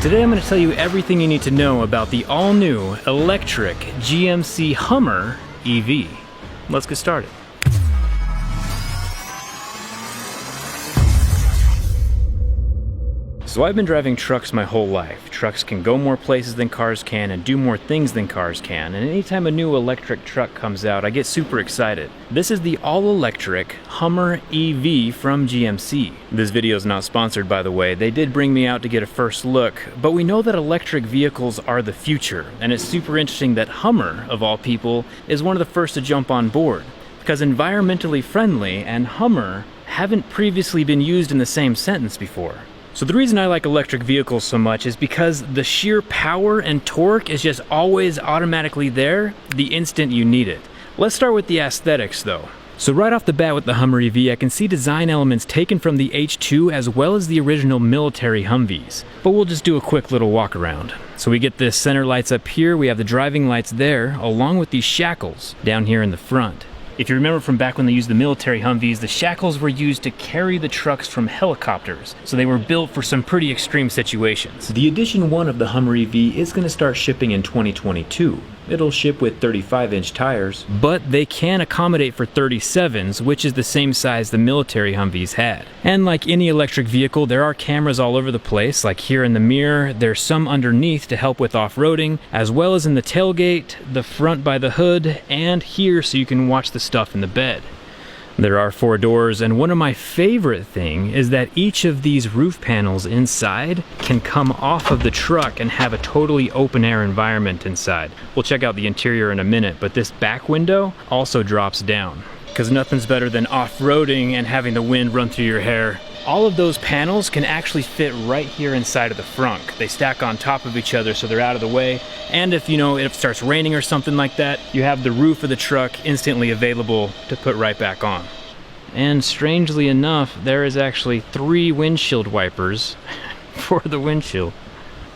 Today I'm going to tell you everything you need to know about the all-new electric GMC Hummer EV. Let's get started. So I've been driving trucks my whole life. Trucks can go more places than cars can and do more things than cars can, and anytime a new electric truck comes out, I get super excited. This is the all-electric Hummer EV from GMC. This video is not sponsored, by the way. They did bring me out to get a first look, but we know that electric vehicles are the future, and it's super interesting that Hummer, of all people, is one of the first to jump on board, because environmentally friendly and Hummer haven't previously been used in the same sentence before. So the reason I like electric vehicles so much is because the sheer power and torque is just always automatically there the instant you need it. Let's start with the aesthetics though. So right off the bat with the Hummer EV, I can see design elements taken from the H2 as well as the original military Humvees. But we'll just do a quick little walk around. So we get the center lights up here, we have the driving lights there, along with these shackles down here in the front. If you remember from back when they used the military Humvees, the shackles were used to carry the trucks from helicopters, so they were built for some pretty extreme situations. The Edition 1 of the Hummer EV is going to start shipping in 2022. It'll ship with 35-inch tires, but they can accommodate for 37s, which is the same size the military Humvees had. And like any electric vehicle, there are cameras all over the place, like here in the mirror. There's some underneath to help with off-roading, as well as in the tailgate, the front by the hood, and here so you can watch the stuff in the bed. There are 4 doors, and one of my favorite things is that each of these roof panels inside can come off of the truck and have a totally open air environment inside. We'll check out the interior in a minute, but this back window also drops down, because nothing's better than off-roading and having the wind run through your hair. All of those panels can actually fit right here inside of the frunk. They stack on top of each other so they're out of the way. And if if it starts raining or something like that, you have the roof of the truck instantly available to put right back on. And strangely enough, there is actually 3 windshield wipers for the windshield.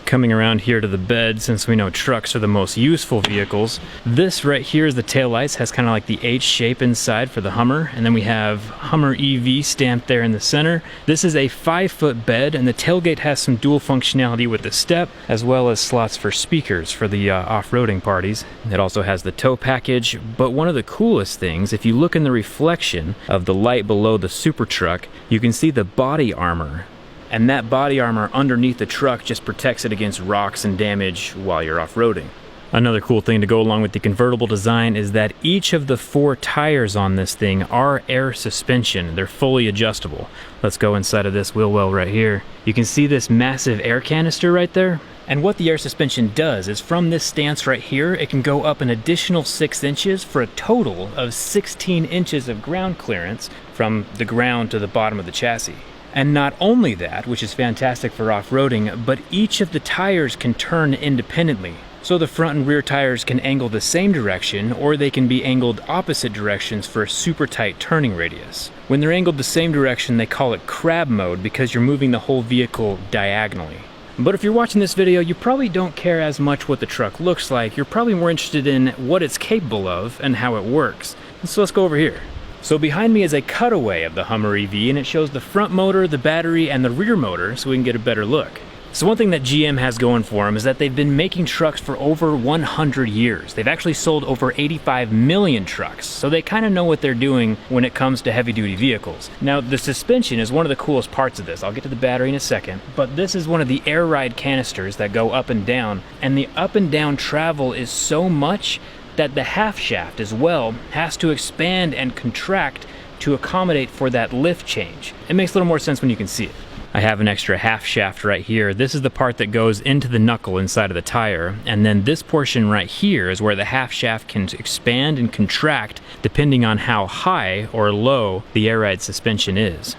Coming around here to the bed, since we know trucks are the most useful vehicles, this right here is the taillights, has kind of like the H shape inside for the Hummer, and then we have Hummer EV stamped there in the center. This is a 5-foot bed, and the tailgate has some dual functionality with the step, as well as slots for speakers for the off-roading parties. It also has the tow package, but one of the coolest things, if you look in the reflection of the light below the super truck, you can see the body armor. And that body armor underneath the truck just protects it against rocks and damage while you're off-roading. Another cool thing to go along with the convertible design is that each of the 4 tires on this thing are air suspension. They're fully adjustable. Let's go inside of this wheel well right here. You can see this massive air canister right there. And what the air suspension does is from this stance right here, it can go up an additional 6 inches for a total of 16 inches of ground clearance from the ground to the bottom of the chassis. And not only that, which is fantastic for off-roading, but each of the tires can turn independently. So the front and rear tires can angle the same direction, or they can be angled opposite directions for a super tight turning radius. When they're angled the same direction, they call it crab mode because you're moving the whole vehicle diagonally. But if you're watching this video, you probably don't care as much what the truck looks like. You're probably more interested in what it's capable of and how it works. So let's go over here. So behind me is a cutaway of the Hummer EV, and it shows the front motor, the battery, and the rear motor so we can get a better look. So one thing that GM has going for them is that they've been making trucks for over 100 years. They've actually sold over 85 million trucks, so they kind of know what they're doing when it comes to heavy-duty vehicles. Now, the suspension is one of the coolest parts of this. I'll get to the battery in a second, but this is one of the air ride canisters that go up and down, and the up and down travel is so much that the half shaft as well has to expand and contract to accommodate for that lift change. It makes a little more sense when you can see it. I have an extra half shaft right here. This is the part that goes into the knuckle inside of the tire, and then this portion right here is where the half shaft can expand and contract depending on how high or low the air ride suspension is.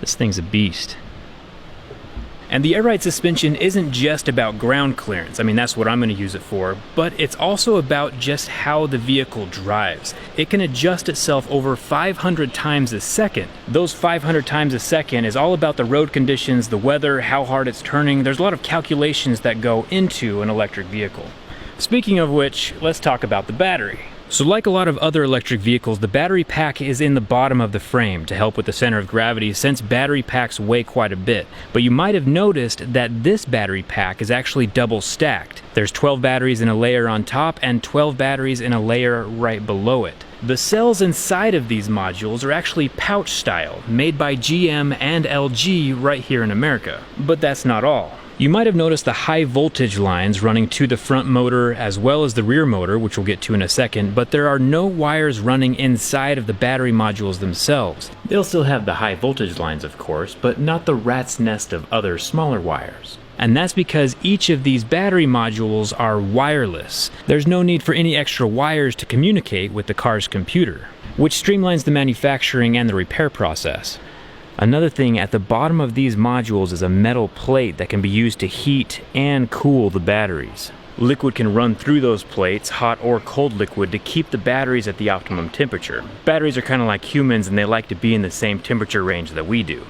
This thing's a beast. And the air ride suspension isn't just about ground clearance. I mean, that's what I'm going to use it for, but it's also about just how the vehicle drives. It can adjust itself over 500 times a second. Those 500 times a second is all about the road conditions, the weather, how hard it's turning. There's a lot of calculations that go into an electric vehicle. Speaking of which, let's talk about the battery. So like a lot of other electric vehicles, the battery pack is in the bottom of the frame to help with the center of gravity, since battery packs weigh quite a bit. But you might have noticed that this battery pack is actually double stacked. There's 12 batteries in a layer on top and 12 batteries in a layer right below it. The cells inside of these modules are actually pouch style, made by GM and LG right here in America. But that's not all. You might have noticed the high voltage lines running to the front motor as well as the rear motor, which we'll get to in a second, but there are no wires running inside of the battery modules themselves. They'll still have the high voltage lines, of course, but not the rat's nest of other smaller wires. And that's because each of these battery modules are wireless. There's no need for any extra wires to communicate with the car's computer, which streamlines the manufacturing and the repair process. Another thing, at the bottom of these modules is a metal plate that can be used to heat and cool the batteries. Liquid can run through those plates, hot or cold liquid, to keep the batteries at the optimum temperature. Batteries are kind of like humans, and they like to be in the same temperature range that we do.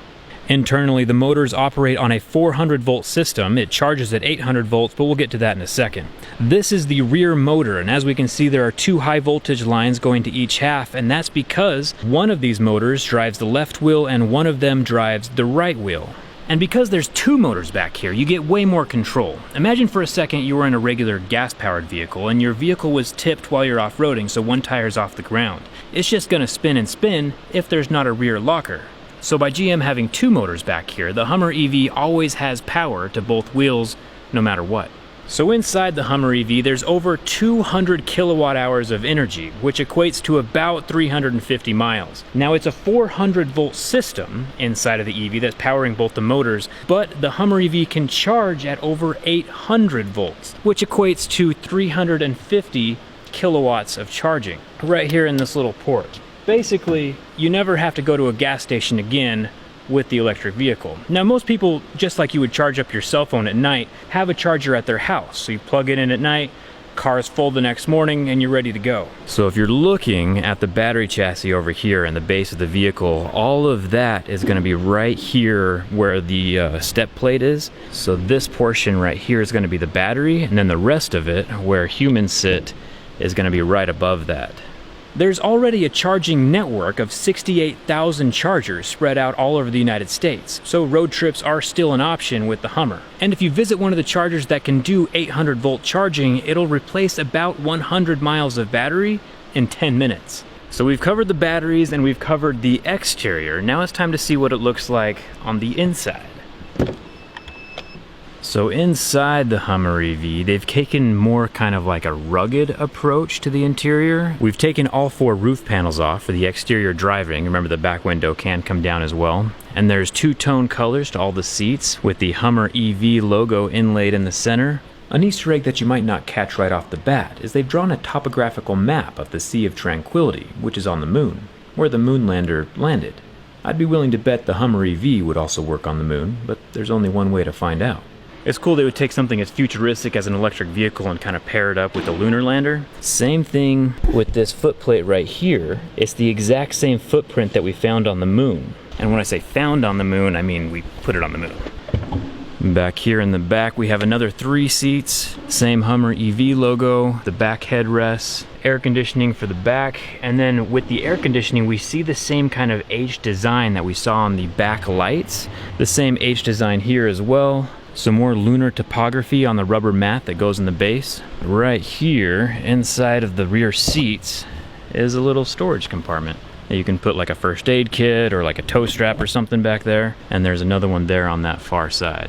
Internally, the motors operate on a 400 volt system. It charges at 800 volts, but we'll get to that in a second. This is the rear motor, and as we can see, there are two high voltage lines going to each half, and that's because one of these motors drives the left wheel and one of them drives the right wheel. And because there's two motors back here, you get way more control. Imagine for a second you were in a regular gas-powered vehicle and your vehicle was tipped while you're off-roading, so one tire's off the ground. It's just gonna spin and spin if there's not a rear locker. So by GM having two motors back here, the Hummer EV always has power to both wheels no matter what. So inside the Hummer EV, there's over 200 kilowatt hours of energy, which equates to about 350 miles. Now it's a 400 volt system inside of the EV that's powering both the motors, but the Hummer EV can charge at over 800 volts, which equates to 350 kilowatts of charging right here in this little port. Basically, you never have to go to a gas station again with the electric vehicle. Now, most people, just like you would charge up your cell phone at night, have a charger at their house. So you plug it in at night, car's full the next morning, and you're ready to go. So if you're looking at the battery chassis over here and the base of the vehicle, all of that is gonna be right here where the step plate is. So this portion right here is gonna be the battery, and then the rest of it, where humans sit, is gonna be right above that. There's already a charging network of 68,000 chargers spread out all over the United States, so road trips are still an option with the Hummer. And if you visit one of the chargers that can do 800 volt charging, it'll replace about 100 miles of battery in 10 minutes. So we've covered the batteries and we've covered the exterior. Now it's time to see what it looks like on the inside. So inside the Hummer EV, they've taken more kind of like a rugged approach to the interior. We've taken all four roof panels off for the exterior driving. Remember, the back window can come down as well. And there's two-tone colors to all the seats with the Hummer EV logo inlaid in the center. An Easter egg that you might not catch right off the bat is they've drawn a topographical map of the Sea of Tranquility, which is on the moon, where the moon lander landed. I'd be willing to bet the Hummer EV would also work on the moon, but there's only one way to find out. It's cool they would take something as futuristic as an electric vehicle and kind of pair it up with the lunar lander. Same thing with this footplate right here. It's the exact same footprint that we found on the moon. And when I say found on the moon, I mean we put it on the moon. Back here in the back, we have another 3 seats, same Hummer EV logo, the back headrests, air conditioning for the back, and then with the air conditioning, we see the same kind of H design that we saw on the back lights. The same H design here as well. Some more lunar topography on the rubber mat that goes in the base. Right here, inside of the rear seats, is a little storage compartment. You can put like a first aid kit or like a tow strap or something back there, and there's another one there on that far side.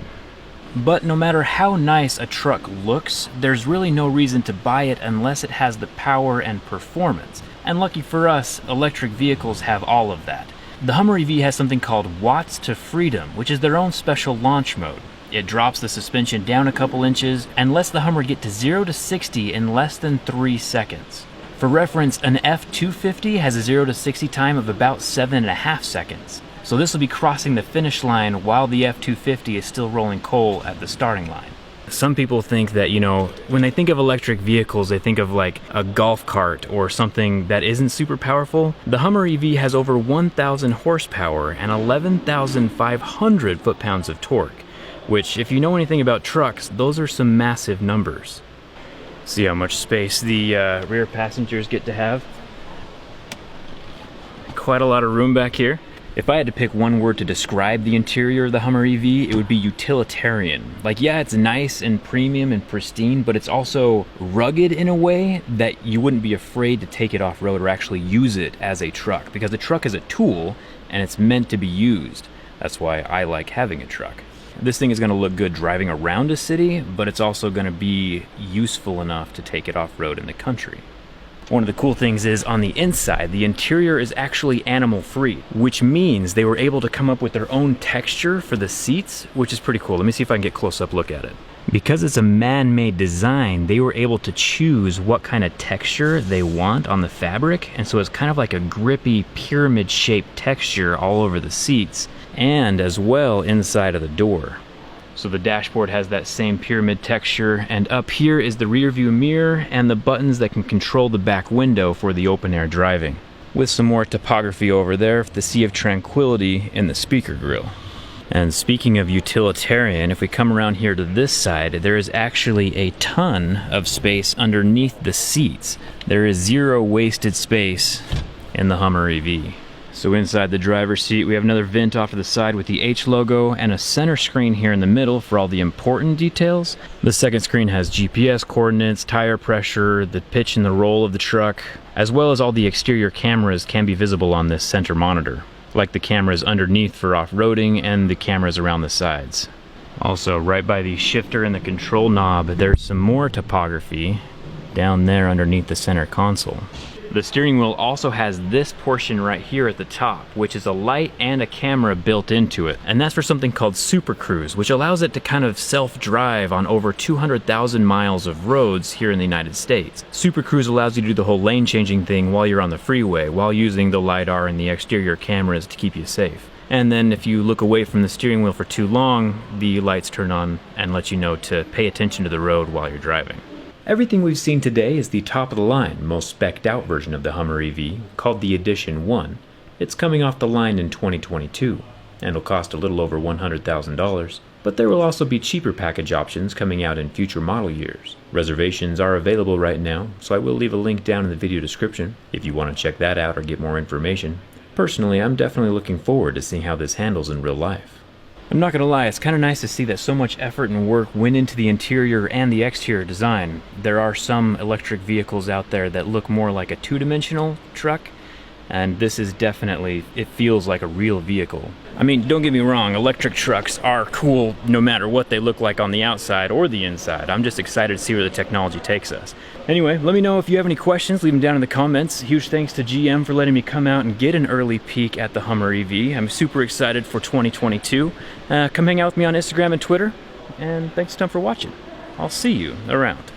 But no matter how nice a truck looks, there's really no reason to buy it unless it has the power and performance. And lucky for us, electric vehicles have all of that. The Hummer EV has something called Watts to Freedom, which is their own special launch mode. It drops the suspension down a couple inches and lets the Hummer get to 0 to 60 in less than 3 seconds. For reference, an F-250 has a 0 to 60 time of about 7.5 seconds. So this will be crossing the finish line while the F-250 is still rolling coal at the starting line. Some people think that, you know, when they think of electric vehicles, they think of like a golf cart or something that isn't super powerful. The Hummer EV has over 1,000 horsepower and 11,500 foot-pounds of torque, which, if you know anything about trucks, those are some massive numbers. See how much space the rear passengers get to have. Quite a lot of room back here. If I had to pick one word to describe the interior of the Hummer EV, it would be utilitarian. Like, yeah, it's nice and premium and pristine, but it's also rugged in a way that you wouldn't be afraid to take it off-road or actually use it as a truck, because a truck is a tool and it's meant to be used. That's why I like having a truck. This thing is going to look good driving around a city, but it's also going to be useful enough to take it off-road in the country. One of the cool things is on the inside, the interior is actually animal-free, which means they were able to come up with their own texture for the seats, which is pretty cool. Let me see if I can get a close-up look at it. Because it's a man-made design, they were able to choose what kind of texture they want on the fabric, and so it's kind of like a grippy, pyramid-shaped texture all over the seats, and as well inside of the door. So the dashboard has that same pyramid texture, and up here is the rear view mirror and the buttons that can control the back window for the open air driving. With some more topography over there, the Sea of Tranquility in the speaker grille. And speaking of utilitarian, if we come around here to this side, there is actually a ton of space underneath the seats. There is zero wasted space in the Hummer EV. So inside the driver's seat, we have another vent off to the side with the H logo and a center screen here in the middle for all the important details. The second screen has GPS coordinates, tire pressure, the pitch and the roll of the truck, as well as all the exterior cameras can be visible on this center monitor, like the cameras underneath for off-roading and the cameras around the sides. Also, right by the shifter and the control knob, there's some more topography down there underneath the center console. The steering wheel also has this portion right here at the top, which is a light and a camera built into it. And that's for something called Super Cruise, which allows it to kind of self-drive on over 200,000 miles of roads here in the United States. Super Cruise allows you to do the whole lane changing thing while you're on the freeway, while using the LiDAR and the exterior cameras to keep you safe. And then if you look away from the steering wheel for too long, the lights turn on and let you know to pay attention to the road while you're driving. Everything we've seen today is the top-of-the-line, most spec'd-out version of the Hummer EV, called the Edition 1. It's coming off the line in 2022, and will cost a little over $100,000, but there will also be cheaper package options coming out in future model years. Reservations are available right now, so I will leave a link down in the video description if you want to check that out or get more information. Personally, I'm definitely looking forward to seeing how this handles in real life. I'm not gonna lie, it's kind of nice to see that so much effort and work went into the interior and the exterior design. There are some electric vehicles out there that look more like a two-dimensional truck, and this is definitely, it feels like a real vehicle. I mean, don't get me wrong, electric trucks are cool no matter what they look like on the outside or the inside. I'm just excited to see where the technology takes us. Anyway, let me know if you have any questions, leave them down in the comments. Huge thanks to GM for letting me come out and get an early peek at the Hummer EV. I'm super excited for 2022. Come hang out with me on Instagram and Twitter, and thanks a ton for watching. I'll see you around.